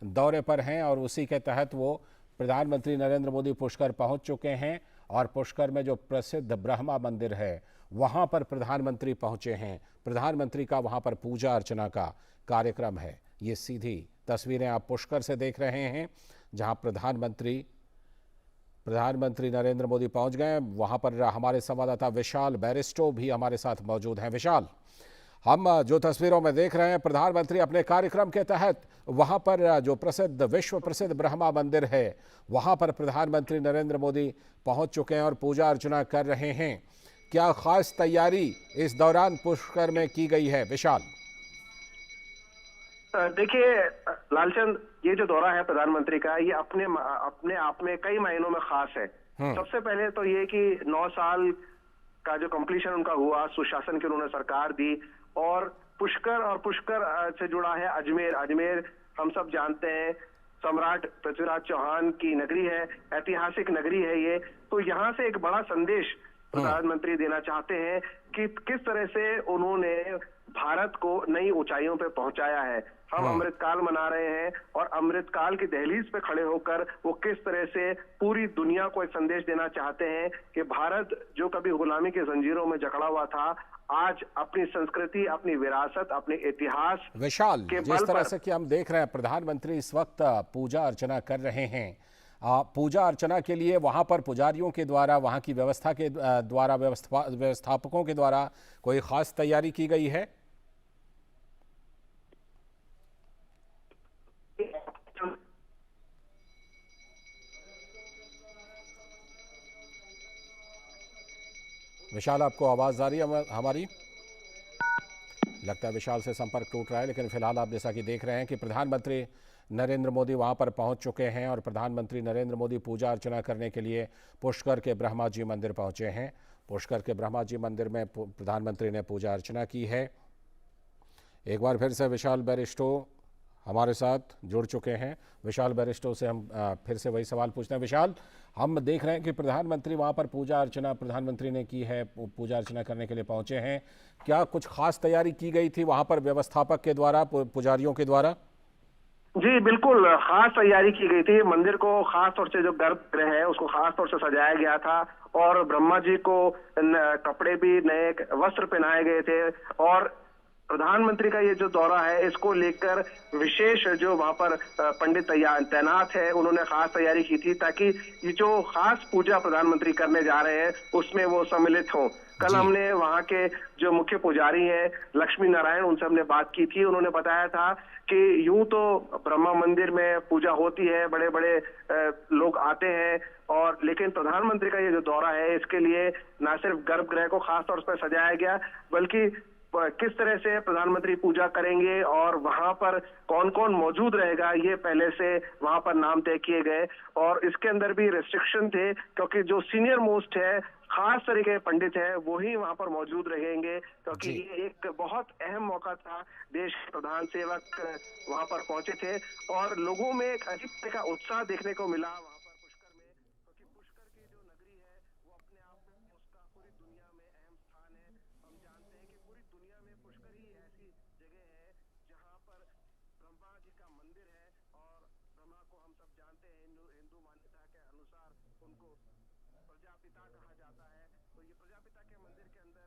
दौरे पर हैं और उसी के तहत वो प्रधानमंत्री नरेंद्र मोदी पुष्कर पहुंच चुके हैं और पुष्कर में जो प्रसिद्ध ब्रह्मा मंदिर है वहां पर प्रधानमंत्री पहुंचे हैं। प्रधानमंत्री का वहां पर पूजा अर्चना का कार्यक्रम है। ये सीधी तस्वीरें आप पुष्कर से देख रहे हैं जहां प्रधानमंत्री नरेंद्र मोदी पहुंच गए। वहां पर हमारे संवाददाता विशाल बैरिस्टो भी हमारे साथ मौजूद हैं। विशाल, हम जो तस्वीरों में देख रहे हैं प्रधानमंत्री अपने कार्यक्रम के तहत वहां पर जो विश्व प्रसिद्ध ब्रह्मा मंदिर है वहां पर प्रधानमंत्री नरेंद्र मोदी पहुंच चुके हैं और पूजा अर्चना कर रहे हैं। क्या खास तैयारी इस दौरान पुष्कर में की गई है? विशाल, देखिए लालचंद, ये जो दौरा है प्रधानमंत्री का, ये अपने आप में कई मायनों में खास है। सबसे पहले तो ये कि 9 साल का जो कंप्लीशन उनका हुआ, सुशासन की उन्होंने सरकार दी, और पुष्कर से जुड़ा है अजमेर। अजमेर हम सब जानते हैं सम्राट पृथ्वीराज चौहान की नगरी है, ऐतिहासिक नगरी है ये। तो यहाँ से एक बड़ा संदेश प्रधानमंत्री देना चाहते हैं कि किस तरह से उन्होंने भारत को नई ऊंचाइयों पे पहुंचाया है। हम अमृतकाल मना रहे हैं और अमृतकाल की दहलीज पे खड़े होकर वो किस तरह से पूरी दुनिया को एक संदेश देना चाहते हैं कि भारत जो कभी गुलामी की जंजीरों में जकड़ा हुआ था, आज अपनी संस्कृति, अपनी विरासत, अपने इतिहास विशाल, जिस तरह से कि हम देख रहे हैं प्रधानमंत्री इस वक्त पूजा अर्चना कर रहे हैं, पूजा अर्चना के लिए वहां पर पुजारियों के द्वारा, वहां की व्यवस्था के द्वारा, व्यवस्थापकों के द्वारा कोई खास तैयारी की गई है? विशाल, आपको आवाज आ रही है हमारी? लगता है विशाल से संपर्क टूट रहा है, लेकिन फिलहाल आप जैसा कि देख रहे हैं कि प्रधानमंत्री नरेंद्र मोदी वहां पर पहुंच चुके हैं और प्रधानमंत्री नरेंद्र मोदी पूजा अर्चना करने के लिए पुष्कर के ब्रह्मा जी मंदिर पहुंचे हैं। पुष्कर के ब्रह्मा जी मंदिर में प्रधानमंत्री ने पूजा अर्चना की है। एक बार फिर से विशाल बैरिस्टो हमारे साथ जुड़ चुके हैं। विशाल बैरिस्टो से हम फिर से वही सवाल पूछते हैं। विशाल, हम देख रहे हैं कि प्रधानमंत्री वहां पर पूजा अर्चना प्रधानमंत्री ने की है, पूजा अर्चना करने के लिए पहुंचे हैं। क्या कुछ खास तैयारी की गई थी वहां पर व्यवस्थापक के द्वारा, पुजारियों के द्वारा? जी बिल्कुल, खास तैयारी की गई थी। मंदिर को खास तौर से, जो गर्भगृह है उसको खास तौर से सजाया गया था और ब्रह्मा जी को कपड़े भी, नए वस्त्र पहनाए गए थे। और प्रधानमंत्री का ये जो दौरा है इसको लेकर विशेष जो वहां पर पंडित तैनात है, उन्होंने खास तैयारी की थी ताकि ये जो खास पूजा प्रधानमंत्री करने जा रहे हैं उसमें वो सम्मिलित हों। कल हमने वहां के जो मुख्य पुजारी हैं लक्ष्मी नारायण, उनसे हमने बात की थी। उन्होंने बताया था कि यूं तो ब्रह्मा मंदिर में पूजा होती है, बड़े बड़े लोग आते हैं, और लेकिन प्रधानमंत्री का ये जो दौरा है इसके लिए न सिर्फ गर्भगृह को खास तौर पर सजाया गया, बल्कि किस तरह से प्रधानमंत्री पूजा करेंगे और वहां पर कौन कौन मौजूद रहेगा ये पहले से वहां पर नाम तय किए गए। और इसके अंदर भी रेस्ट्रिक्शन थे क्योंकि जो सीनियर मोस्ट है, खास तरीके के पंडित है, वो ही वहां पर मौजूद रहेंगे, क्योंकि ये एक बहुत अहम मौका था। देश के प्रधान सेवक वहां पर पहुंचे थे और लोगों में एक अजीब तरह का उत्साह देखने को मिला वहां पर पुष्कर में, क्योंकि पुष्कर की जो नगरी है वो अपने आप में उसका पूरी दुनिया में अहम स्थान है। हम जानते हैं कि पूरी दुनिया में पुष्कर ही ऐसी जगह है जहां पर ब्रह्मा जी का मंदिर है, और ब्रह्मा को हम सब जानते हैं हिंदू मान्यता के अनुसार उनको प्रजापिता कहा जाता है। तो ये प्रजापिता के मंदिर के अंदर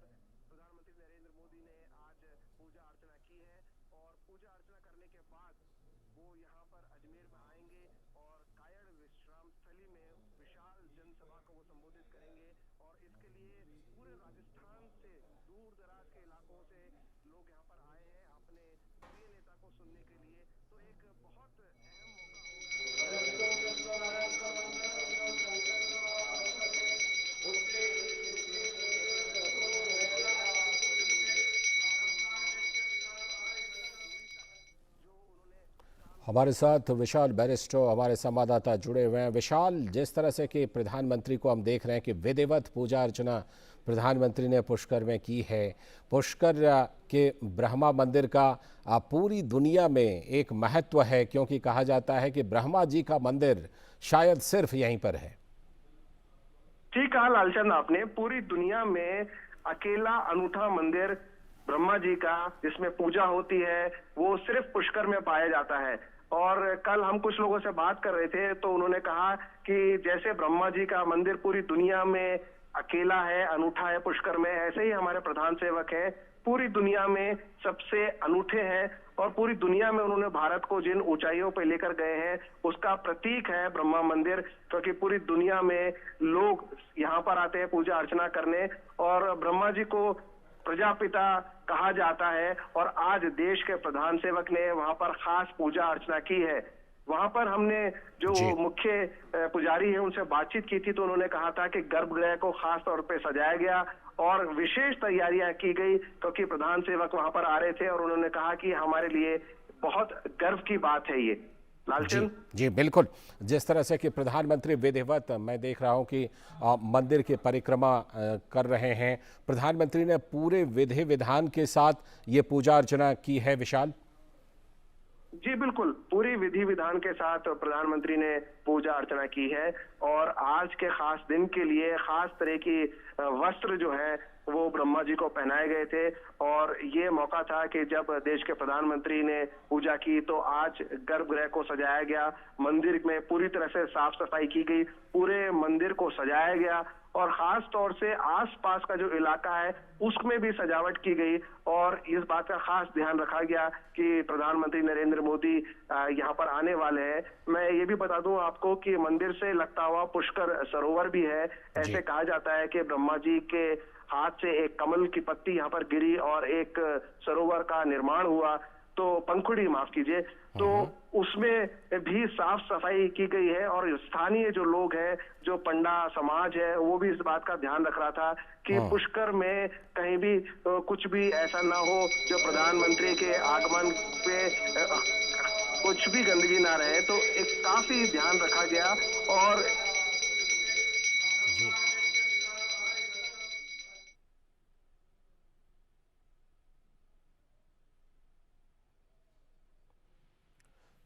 प्रधानमंत्री नरेंद्र मोदी ने आज पूजा अर्चना की है, और पूजा अर्चना करने के बाद वो यहाँ पर अजमेर में आएंगे और कायड़ विश्राम स्थली में विशाल जनसभा को वो संबोधित करेंगे। और इसके लिए पूरे राजस्थान से, दूर दराज के इलाकों से लोग यहाँ पर आए हैं अपने प्रिय नेता को सुनने के लिए। तो एक बहुत अहम मौका हमारे साथ विशाल बैरिस्टो हमारे संवाददाता जुड़े हुए हैं। विशाल, जिस तरह से कि प्रधानमंत्री को हम देख रहे हैं कि विधिवत पूजा अर्चना प्रधानमंत्री ने पुष्कर में की है। पुष्कर के ब्रह्मा मंदिर का पूरी दुनिया में एक महत्व है, क्योंकि कहा जाता है कि ब्रह्मा जी का मंदिर शायद सिर्फ यहीं पर है। ठीक कहा लालचंद आपने, पूरी दुनिया में अकेला अनूठा मंदिर ब्रह्मा जी का जिसमें पूजा होती है वो सिर्फ पुष्कर में पाया जाता है। और कल हम कुछ लोगों से बात कर रहे थे तो उन्होंने कहा कि जैसे ब्रह्मा जी का मंदिर पूरी दुनिया में अकेला है, अनूठा है पुष्कर में, ऐसे ही हमारे प्रधान सेवक हैं पूरी दुनिया में सबसे अनूठे हैं। और पूरी दुनिया में उन्होंने भारत को जिन ऊंचाइयों पर लेकर गए हैं उसका प्रतीक है ब्रह्मा मंदिर, क्योंकि पूरी दुनिया में लोग यहाँ पर आते हैं पूजा अर्चना करने और ब्रह्मा जी को प्रजापिता कहा जाता है। और आज देश के प्रधान सेवक ने वहां पर खास पूजा अर्चना की है। वहां पर हमने जो जी मुख्य पुजारी है उनसे बातचीत की थी तो उन्होंने कहा था कि गर्भगृह को खास तौर पे सजाया गया और विशेष तैयारियां की गई, क्योंकि प्रधान सेवक वहां पर आ रहे थे और उन्होंने कहा कि हमारे लिए बहुत गर्व की बात है ये। जी लालचंद जी बिल्कुल। जिस तरह से कि प्रधानमंत्री विधिवत मैं देख रहा हूं कि मंदिर की परिक्रमा कर रहे हैं, प्रधानमंत्री ने पूरे विधि विधान के साथ ये पूजा अर्चना की है विशाल। जी बिल्कुल, पूरी विधि विधान के साथ प्रधानमंत्री ने पूजा अर्चना की है और आज के खास दिन के लिए खास तरह की वस्त्र जो है वो ब्रह्मा जी को पहनाए गए थे। और ये मौका था कि जब देश के प्रधानमंत्री ने पूजा की तो आज गर्भगृह को सजाया गया, मंदिर में पूरी तरह से साफ सफाई की गई, पूरे मंदिर को सजाया गया और खास तौर से आसपास का जो इलाका है उसमें भी सजावट की गई। और इस बात का खास ध्यान रखा गया कि प्रधानमंत्री नरेंद्र मोदी यहाँ पर आने वाले हैं। मैं ये भी बता दूं आपको कि मंदिर से लगता हुआ पुष्कर सरोवर भी है। ऐसे कहा जाता है कि ब्रह्मा जी के हाथ से एक कमल की पत्ती यहाँ पर गिरी और एक सरोवर का निर्माण हुआ, तो पंखुड़ी माफ कीजिए, तो उसमें भी साफ सफाई की गई है। और स्थानीय जो लोग हैं, जो पंडा समाज है, वो भी इस बात का ध्यान रख रहा था कि पुष्कर में कहीं भी कुछ भी ऐसा ना हो जो प्रधानमंत्री के आगमन पे कुछ भी गंदगी ना रहे, तो एक काफी ध्यान रखा गया। और जी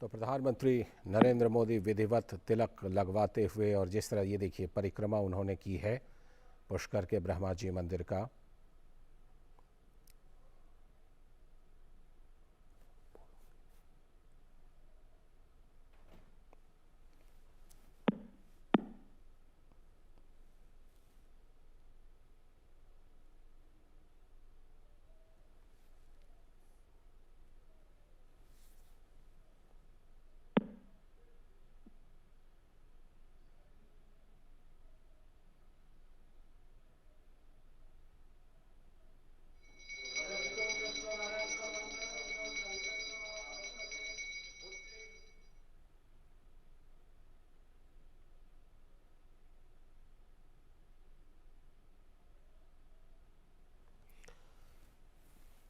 तो प्रधानमंत्री नरेंद्र मोदी विधिवत तिलक लगवाते हुए और जिस तरह ये देखिए परिक्रमा उन्होंने की है पुष्कर के ब्रह्मा जी मंदिर का।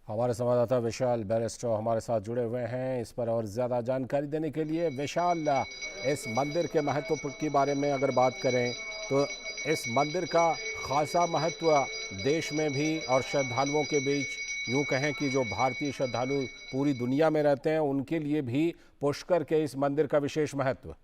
हमारे संवाददाता विशाल बैरिस्टो हमारे साथ जुड़े हुए हैं इस पर और ज़्यादा जानकारी देने के लिए। विशाल, इस मंदिर के महत्व के बारे में अगर बात करें तो इस मंदिर का खासा महत्व देश में भी और श्रद्धालुओं के बीच, यूँ कहें कि जो भारतीय श्रद्धालु पूरी दुनिया में रहते हैं उनके लिए भी पुष्कर के इस मंदिर का विशेष महत्व।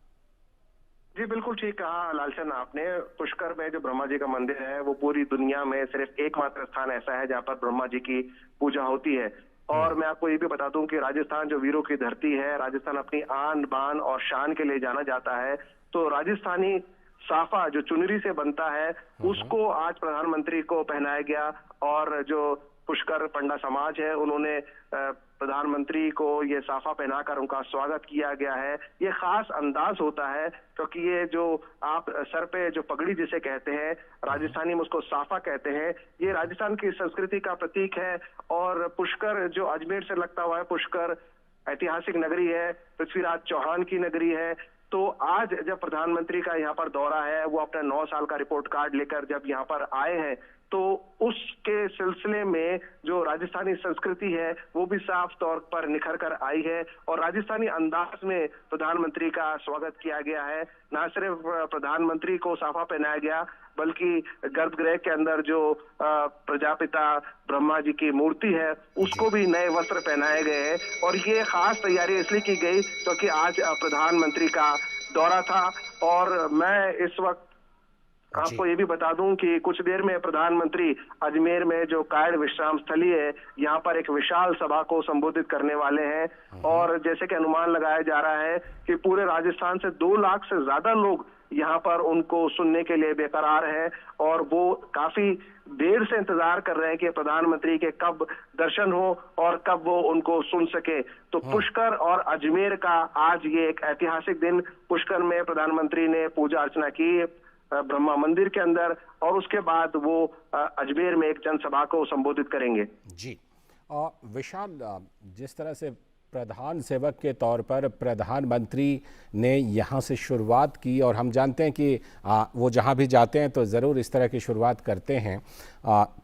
जी बिल्कुल ठीक कहा लालचंद आपने। पुष्कर में जो ब्रह्मा जी का मंदिर है वो पूरी दुनिया में सिर्फ एकमात्र स्थान ऐसा है जहाँ पर ब्रह्मा जी की पूजा होती है। और मैं आपको ये भी बता दूं कि राजस्थान जो वीरों की धरती है, राजस्थान अपनी आन बान और शान के लिए जाना जाता है। तो राजस्थानी साफा जो चुनरी से बनता है उसको आज प्रधानमंत्री को पहनाया गया और जो पुष्कर पंडा समाज है उन्होंने प्रधानमंत्री को ये साफा पहनाकर उनका स्वागत किया गया है। ये खास अंदाज होता है क्योंकि ये जो आप सर पे जो पगड़ी जिसे कहते हैं, राजस्थानी में उसको साफा कहते हैं, ये राजस्थान की संस्कृति का प्रतीक है। और पुष्कर जो अजमेर से लगता हुआ है, पुष्कर ऐतिहासिक नगरी है, पृथ्वीराज चौहान की नगरी है। तो आज जब प्रधानमंत्री का यहाँ पर दौरा है, वो अपना 9 साल का रिपोर्ट कार्ड लेकर जब यहाँ पर आए हैं, तो उसके सिलसिले में जो राजस्थानी संस्कृति है वो भी साफ तौर पर निखर कर आई है और राजस्थानी अंदाज में प्रधानमंत्री का स्वागत किया गया है। न सिर्फ प्रधानमंत्री को साफा पहनाया गया बल्कि गर्भगृह के अंदर जो प्रजापिता ब्रह्मा जी की मूर्ति है उसको भी नए वस्त्र पहनाए गए हैं। और ये खास तैयारी इसलिए की गई क्योंकि आज प्रधानमंत्री का दौरा था। और मैं इस वक्त जी। आपको ये भी बता दूं कि कुछ देर में प्रधानमंत्री अजमेर में जो कायड़ विश्राम स्थली है, यहाँ पर एक विशाल सभा को संबोधित करने वाले हैं। और जैसे कि अनुमान लगाया जा रहा है कि पूरे राजस्थान से 2 लाख से ज्यादा लोग यहाँ पर उनको सुनने के लिए बेकरार हैं और वो काफी देर से इंतजार कर रहे हैं कि प्रधानमंत्री के कब दर्शन हो और कब वो उनको सुन सके। तो पुष्कर और अजमेर का आज ये एक ऐतिहासिक दिन। पुष्कर में प्रधानमंत्री ने पूजा अर्चना की ब्रह्मा मंदिर के अंदर और उसके बाद वो अजमेर में एक जनसभा को संबोधित करेंगे। जी। विशाल, जिस तरह से प्रधान सेवक के तौर पर प्रधानमंत्री ने यहाँ से शुरुआत की और हम जानते हैं कि वो जहाँ भी जाते हैं तो ज़रूर इस तरह की शुरुआत करते हैं,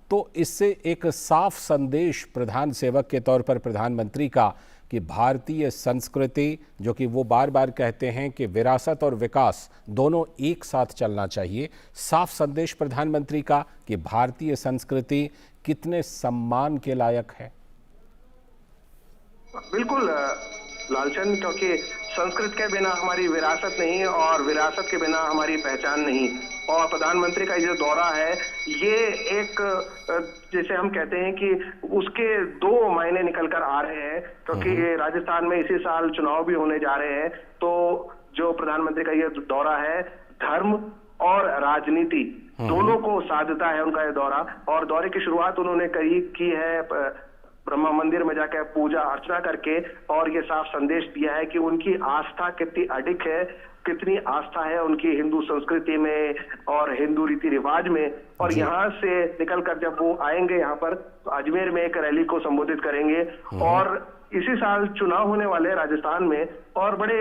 तो इससे एक साफ संदेश प्रधान सेवक के तौर पर प्रधानमंत्री का कि भारतीय संस्कृति, जो कि वो बार बार कहते हैं कि विरासत और विकास दोनों एक साथ चलना चाहिए, साफ संदेश प्रधानमंत्री का कि भारतीय संस्कृति कितने सम्मान के लायक है। बिल्कुल लालचंद, क्योंकि संस्कृत के बिना हमारी विरासत नहीं और विरासत के बिना हमारी पहचान नहीं। और प्रधानमंत्री का जो दौरा है ये एक, जैसे हम कहते हैं कि उसके 2 मायने निकल कर आ रहे हैं, क्योंकि राजस्थान में इसी साल चुनाव भी होने जा रहे हैं। तो जो प्रधानमंत्री का ये दौरा है, धर्म और राजनीति दोनों को साधता है उनका ये दौरा। और दौरे की शुरुआत उन्होंने की है ब्रह्मा मंदिर में जाकर पूजा अर्चना करके, और ये साफ संदेश दिया है कि उनकी आस्था कितनी अडिग है, कितनी आस्था है उनकी हिंदू संस्कृति में और हिंदू रीति रिवाज में। और यहाँ से निकलकर जब वो आएंगे यहाँ पर, तो अजमेर में एक रैली को संबोधित करेंगे। और इसी साल चुनाव होने वाले राजस्थान में, और बड़े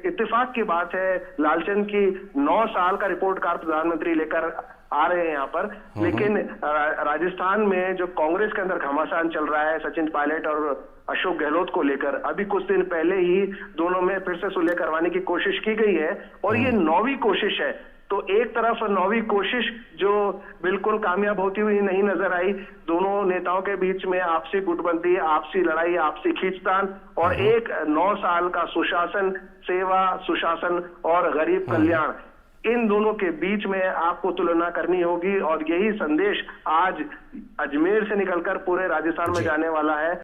इत्तेफाक की बात है लालचंद की 9 साल का रिपोर्ट कार्ड प्रधानमंत्री लेकर आ रहे हैं यहाँ पर। लेकिन राजस्थान में जो कांग्रेस के अंदर घमासान चल रहा है सचिन पायलट और अशोक गहलोत को लेकर, अभी कुछ दिन पहले ही दोनों में फिर से सुलह करवाने की कोशिश की गई है और ये 9वीं कोशिश है। तो एक तरफ 9वीं कोशिश जो बिल्कुल कामयाब होती हुई नहीं नजर आई, दोनों नेताओं के बीच में आपसी गुटबंदी, आपसी लड़ाई, आपसी खींचतान, और एक 9 साल का सुशासन, सेवा, सुशासन और गरीब कल्याण, इन दोनों के बीच में आपको तुलना करनी होगी। और यही संदेश आज अजमेर से निकलकर पूरे राजस्थान में जाने वाला है।